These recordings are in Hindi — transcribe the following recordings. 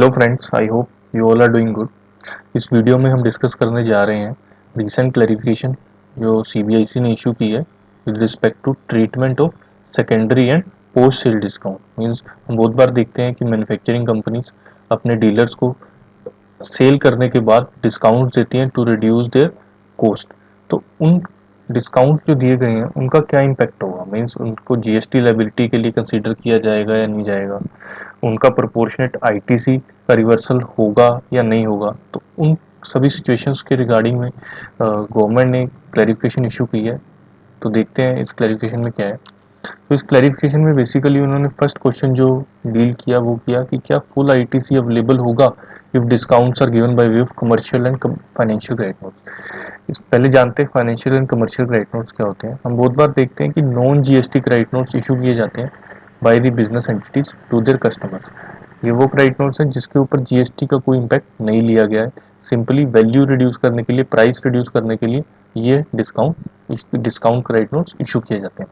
Hello friends, I hope you all are doing good. इस वीडियो में हम डिस्कस करने जा रहे हैं रीसेंट क्लैरिफिकेशन जो सीबीआईसी ने इशू की है with respect to treatment of secondary and post sale discount. Means हम बहुत बार देखते हैं कि मैन्युफैक्चरिंग कंपनीज अपने डीलर्स को सेल करने के बाद डिस्काउंट देती हैं टू रिड्यूस देयर कॉस्ट। तो उन डिस्काउंट जो दिए गए हैं उनका क्या इम्पैक्ट होगा, मींस उनको जीएसटी लायबिलिटी के लिए कंसीडर किया जाएगा या नहीं जाएगा, उनका प्रोपोर्शनेट आईटीसी का रिवर्सल होगा या नहीं होगा। तो उन सभी सिचुएशंस के रिगार्डिंग में गवर्नमेंट ने क्लैरिफिकेशन इशू की है। तो देखते हैं इस क्लैरिफिकेशन में क्या है। तो इस क्लैरिफिकेशन में बेसिकली उन्होंने फर्स्ट क्वेश्चन जो डील किया वो किया कि क्या फुल आईटीसी अवेलेबल होगा if discounts are given by way of commercial and financial credit notes. इस पहले जानते हैं financial and commercial credit notes क्या होते हैं। हम बहुत बार देखते हैं कि non GST credit notes issue किए जाते हैं by the business entities to their customers. ये वो क्रेडिट नोट्स हैं जिसके ऊपर जीएसटी का कोई इम्पैक्ट नहीं लिया गया है, सिंपली वैल्यू रिड्यूस करने के लिए, प्राइस रिड्यूस करने के लिए ये डिस्काउंट क्रेडिट नोट्स इशू किए जाते हैं।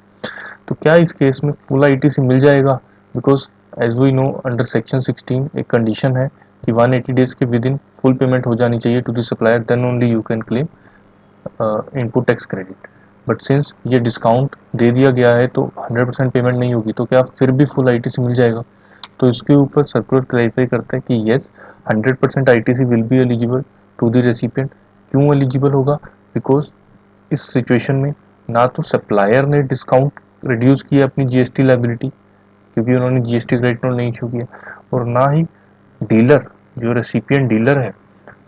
तो क्या इस केस में फुल आईटीसी मिल जाएगा? Because as we know under section 16 एक कंडीशन है कि 180 डेज के विद इन फुल पेमेंट हो जानी चाहिए to the supplier, then only you can claim input tax credit. But since ये डिस्काउंट दे दिया गया है तो 100% पेमेंट नहीं होगी, तो क्या फिर भी फुल आईटीसी मिल जाएगा? तो इसके ऊपर सर्कुलर क्लैरिफाई करता है कि yes, 100% ITC will be eligible to the recipient. क्यों एलिजिबल होगा? बिकॉज इस सिचुएशन में ना तो सप्लायर ने डिस्काउंट रिड्यूस किया अपनी जीएसटी लायबिलिटी क्योंकि उन्होंने जीएसटी क्रेडिट नोट नहीं इशू किया, और ना ही डीलर जो रेसिपिएंट डीलर है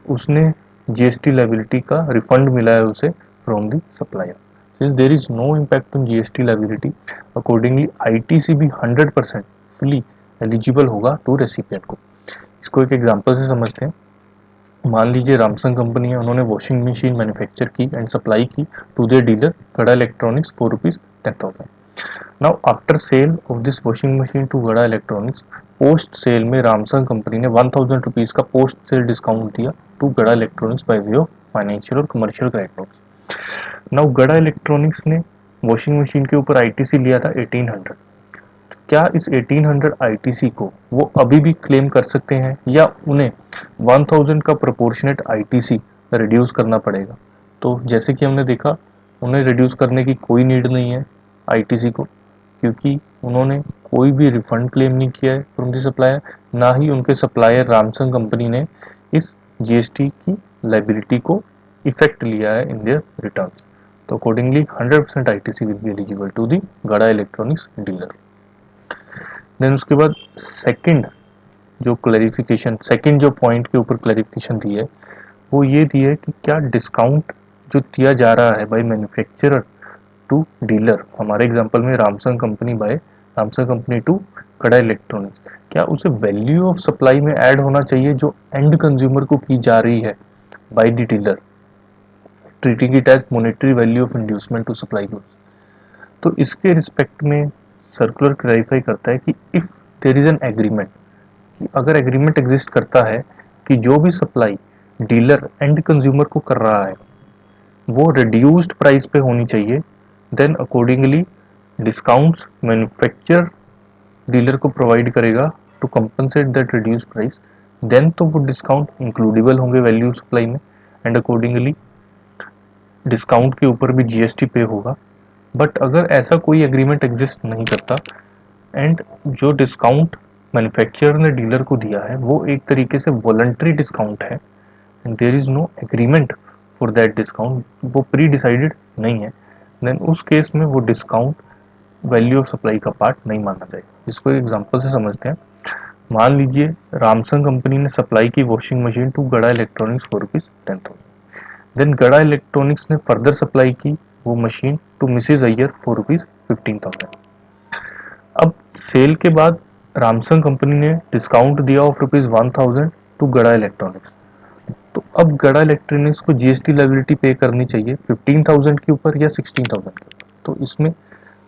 उसने जीएसटी लायबिलिटी का रिफंड मिला है उसे from the supplier. Since there is no impact on GST liability, accordingly ITC भी 100% फुली एलिजिबल होगा टू रेसिपिएंट को। इसको एक एग्जांपल से समझते हैं। मान लीजिए रामसंग कंपनी है, उन्होंने वॉशिंग मशीन मैन्युफैक्चर की एंड सप्लाई की to their dealer Gada electronics for ₹10,000। Now after sale of this washing machine to Gada electronics, post sale में रामसंग कंपनी ने ₹1,000 का पोस्ट सेल डिस्काउंट दिया to Gada electronics by way of financial और commercial credit notes. Now Gada electronics ने वॉशिंग मशीन के ऊपर आईटीसी लिया था 1800। क्या इस 1800 आईटीसी को वो अभी भी क्लेम कर सकते हैं या उन्हें 1000 का प्रोपोर्शनेट आईटीसी रिड्यूस करना पड़ेगा? तो जैसे कि हमने देखा, उन्हें रिड्यूस करने की कोई नीड नहीं है आईटीसी को, क्योंकि उन्होंने कोई भी रिफंड क्लेम नहीं किया है फ्रॉम द सप्लायर, ना ही उनके सप्लायर रामसंग कंपनी ने इस जीएसटी की लाइबिलिटी को इफेक्ट लिया है इन देयर रिटर्न। तो accordingly 100% ITC will be eligible to the Gada electronics dealer. Then उसके बाद सेकंड जो पॉइंट के ऊपर क्लैरिफिकेशन दी है वो ये दी है कि क्या डिस्काउंट जो दिया जा रहा है बाय मैन्युफैक्चरर टू डीलर, हमारे एग्जांपल में रामसंग कंपनी टू कड़ा इलेक्ट्रॉनिक्स, क्या उसे वैल्यू ऑफ सप्लाई में ऐड होना चाहिए जो एंड कंज्यूमर को की जा रही है by the dealer, treating it as monetary value of inducement to supply goods. तो इसके रिस्पेक्ट में सर्कुलर क्लैरिफाई करता है कि if there is an agreement, कि अगर एग्रीमेंट एग्जिस्ट करता है कि जो भी सप्लाई डीलर एंड कंज्यूमर को कर रहा है वो रिड्यूस्ड प्राइस पे होनी चाहिए, then accordingly discounts manufacturer dealer को प्रोवाइड करेगा to compensate that reduce price, then तो वो डिस्काउंट इंक्लूडेबल होंगे वैल्यू सप्लाई में, एंड अकॉर्डिंगली डिस्काउंट के ऊपर भी जीएसटी पे होगा। बट अगर ऐसा कोई एग्रीमेंट एग्जिस्ट नहीं करता एंड जो डिस्काउंट मैन्युफैक्चरर ने डीलर को दिया है वो एक तरीके से वॉलंटरी डिस्काउंट है and there is no agreement for that discount, वो प्री डिसाइडेड नहीं है, देन उस केस में वो डिस्काउंट वैल्यू ऑफ सप्लाई का पार्ट नहीं माना जाएगा। जिसको एक एग्जांपल से समझते हैं। मान लीजिए रामसंग कंपनी ने सप्लाई की washing machine to Gada electronics for ₹10,000, then Gada electronics ने फर्दर सप्लाई की वो machine to Mrs Iyer for ₹15,000। अब सेल के बाद रामसंग कंपनी ने डिस्काउंट दिया ऑफ ₹1,000 टू गड़ा इलेक्ट्रॉनिक्स। तो अब गड़ा इलेक्ट्रॉनिक्स को जीएसटी लायबिलिटी पे करनी चाहिए 15,000 के ऊपर या 16,000 के ऊपर। तो इसमें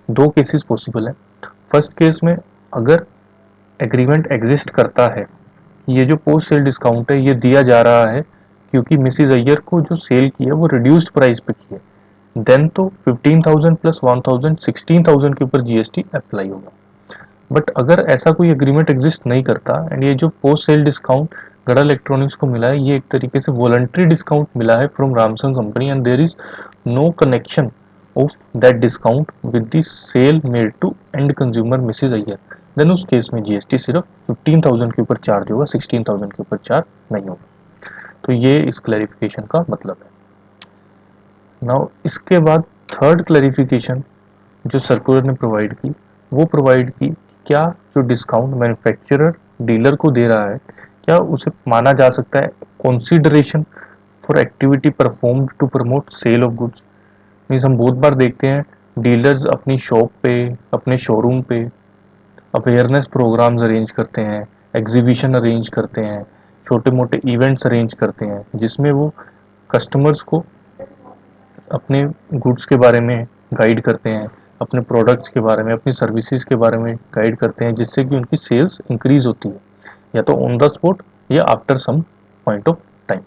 दो केसेस पॉसिबल है। फर्स्ट केस में अगर एग्रीमेंट एग्जिस्ट करता है, ये जो पोस्ट सेल डिस्काउंट है ये दिया जा रहा है क्योंकि मिसिज अय्यर को जो सेल की है वो रिड्यूस्ड प्राइस पे की है, देन तो 15,000 प्लस 1,000 16,000 के ऊपर जीएसटी अप्लाई होगा। बट अगर ऐसा कोई एग्रीमेंट एग्जिस्ट नहीं करता एंड ये जो पोस्ट सेल डिस्काउंट गड़ा इलेक्ट्रॉनिक्स को मिला है ये एक तरीके से वॉलंटरी डिस्काउंट मिला है फ्रॉम रामसंग company and there is no connection of that discount with the sale made to end consumer Mrs Iyer, then उस केस में जीएसटी सिर्फ 15,000 के ऊपर चार्ज होगा, 16,000 के ऊपर चार्ज नहीं होगा। तो ये इस क्लैरिफिकेशन का मतलब है। नाउ इसके बाद थर्ड क्लैरिफिकेशन जो सर्कुलर ने प्रोवाइड की वो प्रोवाइड की क्या जो डिस्काउंट मैन्युफैक्चरर डीलर को दे रहा है क्या उसे माना जा सकता है consideration for activity performed to promote sale of goods. Means हम बहुत बार देखते हैं डीलर्स अपनी शॉप पे अपने शोरूम पे अवेयरनेस प्रोग्राम्स अरेंज करते हैं, एग्जीबिशन अरेंज करते हैं, छोटे मोटे इवेंट्स अरेंज करते हैं जिसमें वो कस्टमर्स को अपने गुड्स के बारे में गाइड करते हैं, अपने प्रोडक्ट्स के बारे में, अपनी सर्विसेज के बारे में गाइड करते हैं जिससे कि उनकी सेल्स इंक्रीज होती है या तो ऑन द स्पॉट या after some point of time.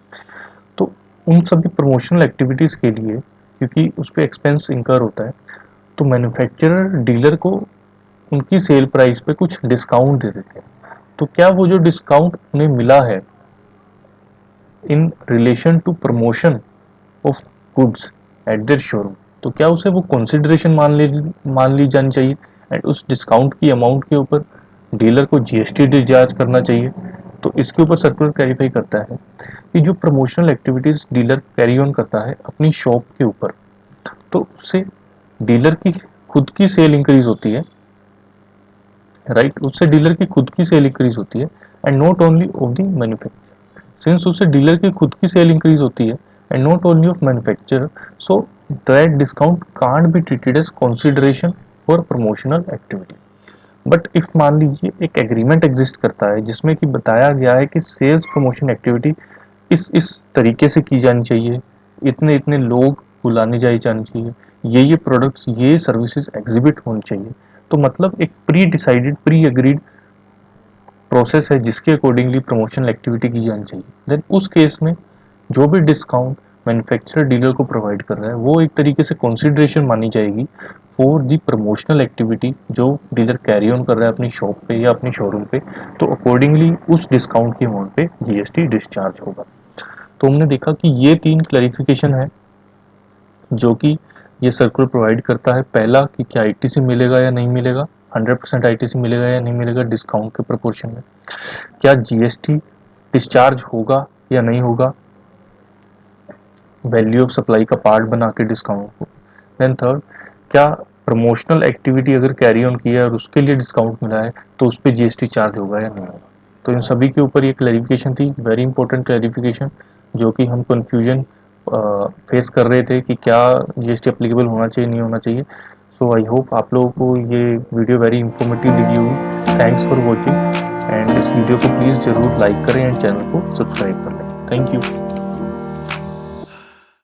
तो उन सभी प्रमोशनल एक्टिविटीज़ के लिए क्योंकि उस पर एक्सपेंस इंकर होता है तो मैन्युफैक्चरर डीलर को उनकी सेल प्राइस पे कुछ डिस्काउंट दे देते हैं। तो क्या वो जो डिस्काउंट उन्हें मिला है in relation to promotion of goods at their showroom तो क्या उसे वो कंसिडरेशन मान ली जानी चाहिए एंड उस डिस्काउंट की अमाउंट के ऊपर डीलर को जीएसटी डिस्चार्ज करना चाहिए। तो इसके ऊपर सर्कुलर क्लैरिफाई करता है कि जो promotional activities dealer carry on करता है अपनी शॉप के ऊपर तो उससे डीलर की खुद की सेल इंक्रीज होती है, राइट, उससे डीलर की खुद की सेल इंक्रीज होती है and not only of the manufacturer, since उससे डीलर की खुद की सेल इंक्रीज होती है and not only of manufacturer so that discount can't be treated as consideration for promotional activity. But if मान लीजिए एक एग्रीमेंट एग्जिस्ट करता है जिसमें कि बताया गया है कि सेल्स प्रमोशन एक्टिविटी इस तरीके से की जानी चाहिए, इतने इतने लोग बुलाने जाने चाहिए, ये प्रोडक्ट्स ये सर्विसेज एग्जिबिट होनी चाहिए। तो मतलब एक pre decided pre agreed process है जिसके अकॉर्डिंगली प्रमोशनल एक्टिविटी की जानी चाहिए। देन उस केस में जो भी डिस्काउंट मैन्युफैक्चरर डीलर को प्रोवाइड कर रहा है वो एक तरीके से कंसीडरेशन मानी जाएगी फॉर दी प्रमोशनल एक्टिविटी जो डीलर कैरी ऑन कर रहा है अपनी शॉप पे या अपनी शोरूम पे। तो अकॉर्डिंगली उस डिस्काउंट की अमाउंट पे जीएसटी डिस्चार्ज होगा। तो हमने देखा कि ये 3 क्लैरिफिकेशन है जो कि ये सर्कुलर प्रोवाइड करता है। पहला कि क्या आईटीसी मिलेगा या नहीं मिलेगा, 100% आईटीसी मिलेगा या नहीं मिलेगा डिस्काउंट के प्रोपोर्शन में, क्या जीएसटी डिस्चार्ज होगा या नहीं होगा वैल्यू ऑफ सप्लाई का पार्ट बना के डिस्काउंट को। देन थर्ड, क्या प्रमोशनल एक्टिविटी अगर कैरी ऑन किया है और उसके लिए डिस्काउंट मिला है तो उस पर जीएसटी चार्ज होगा या नहीं होगा। तो इन सभी के ऊपर ये क्लैरिफिकेशन थी, वेरी इंपॉर्टेंट क्लैरिफिकेशन जो कि हम कंफ्यूजन फेस कर रहे थे कि क्या जीएसटी एप्लीकेबल होना चाहिए नहीं होना चाहिए। सो आई होप आप लोगों को ये वीडियो वेरी इंफॉर्मेटिव लगी होगी। थैंक्स फॉर वॉचिंग एंड इस वीडियो को प्लीज़ ज़रूर लाइक करें एंड चैनल को सब्सक्राइब कर लें। Thank you.